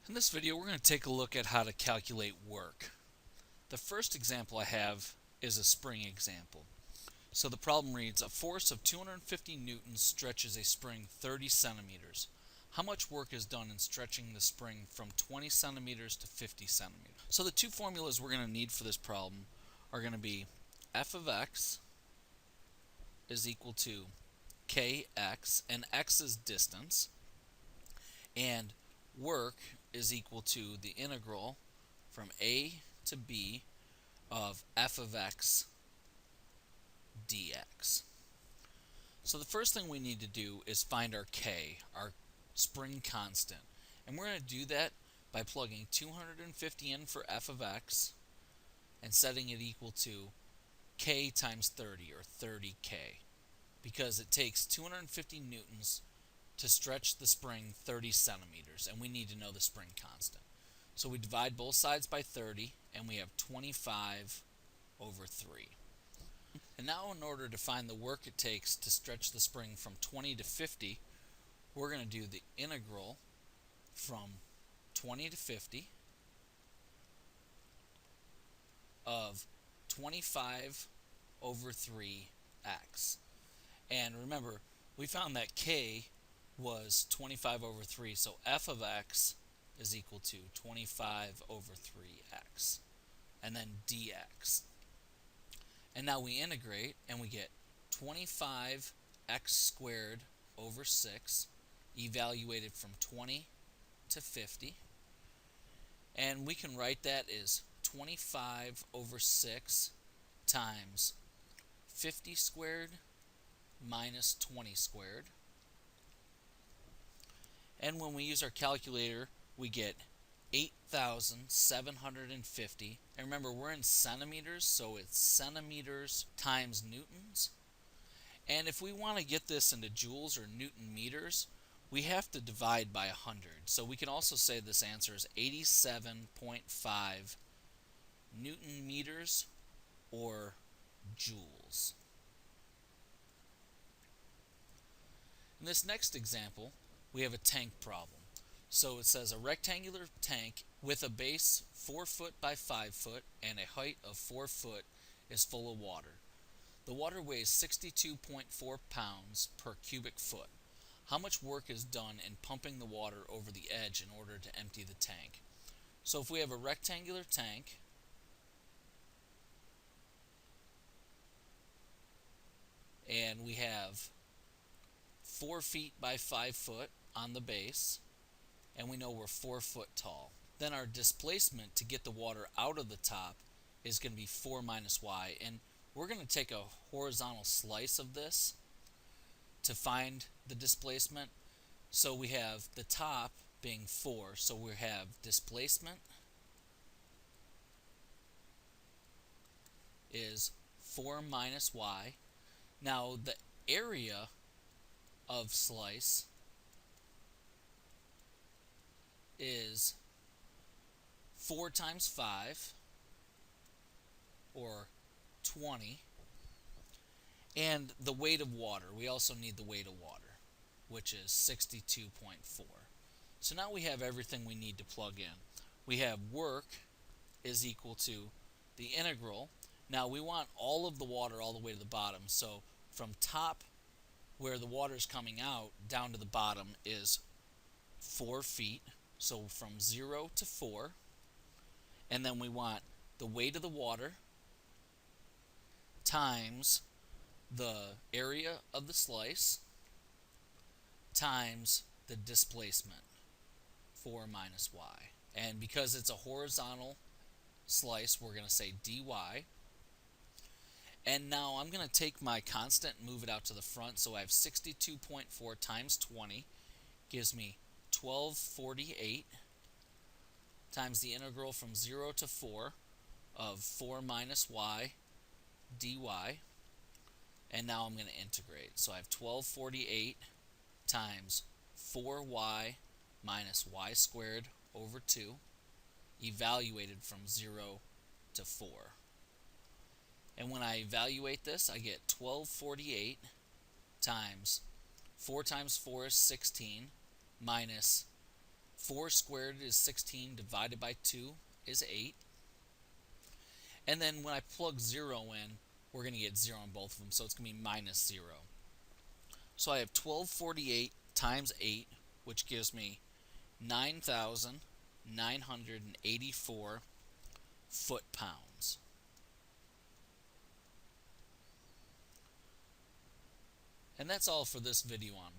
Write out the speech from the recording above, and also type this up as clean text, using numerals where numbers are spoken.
In this video, we're going to take a look at how to calculate work. The first example I have is a spring example. So the problem reads, a force of 250 newtons stretches a spring 30 centimeters. How much work is done in stretching the spring from 20 centimeters to 50 centimeters? So the two formulas we're going to need for this problem are going to be f of x is equal to kx, and x is distance, and work is equal to the integral from a to b of f of x dx. So the first thing we need to do is find our k, our spring constant. And we're going to do that by plugging 250 in for f of x and setting it equal to k times 30, or 30k, because it takes 250 newtons to stretch the spring 30 centimeters, and we need to know the spring constant. So we divide both sides by 30, and we have 25 over 3. And now, in order to find the work it takes to stretch the spring from 20 to 50, we're going to do the integral from 20 to 50 of 25 over 3x. And remember, we found that k was 25 over 3, so f of x is equal to 25 over 3x, and then dx. And now we integrate, and we get 25x squared over 6, evaluated from 20 to 50. And we can write that as 25 over 6 times 50 squared minus 20 squared. And when we use our calculator, we get 8,750. And remember, we're in centimeters, so it's centimeters times newtons. And if we want to get this into joules or newton meters, we have to divide by 100. So we can also say this answer is 87.5 newton meters or joules. In this next example, we have a tank problem. So it says a rectangular tank with a base 4 foot by 5 foot and a height of 4 foot is full of water. The water weighs 62.4 pounds per cubic foot. How much work is done in pumping the water over the edge in order to empty the tank? So if we have a rectangular tank, and we have 4 feet by 5 foot on the base, and we know we're 4 foot tall, then our displacement to get the water out of the top is going to be 4 minus y, and we're going to take a horizontal slice of this to find the displacement. So we have the top being 4, so we have displacement is 4 minus y. Now the area of slice is 4 times 5, or 20, and the weight of water, we also need the weight of water, which is 62.4. So now we have everything we need to plug in. We have work is equal to the integral. Now we want all of the water all the way to the bottom, so from top where the water is coming out down to the bottom is 4 feet, so from 0 to 4. And then we want the weight of the water times the area of the slice times the displacement, 4 minus y. And because it's a horizontal slice, we're going to say dy. And now I'm going to take my constant and move it out to the front, so I have 62.4 times 20 gives me 1248 times the integral from 0 to 4 of 4 minus y dy. And now I'm going to integrate. So I have 1248 times 4y minus y squared over 2, evaluated from 0 to 4. And when I evaluate this, I get 1248 times 4 is 16 minus 4 squared is 16, divided by 2 is 8. And then when I plug 0 in, we're going to get 0 on both of them, so it's going to be minus 0. So I have 1248 times 8, which gives me 9,984 foot-pounds. And that's all for this video on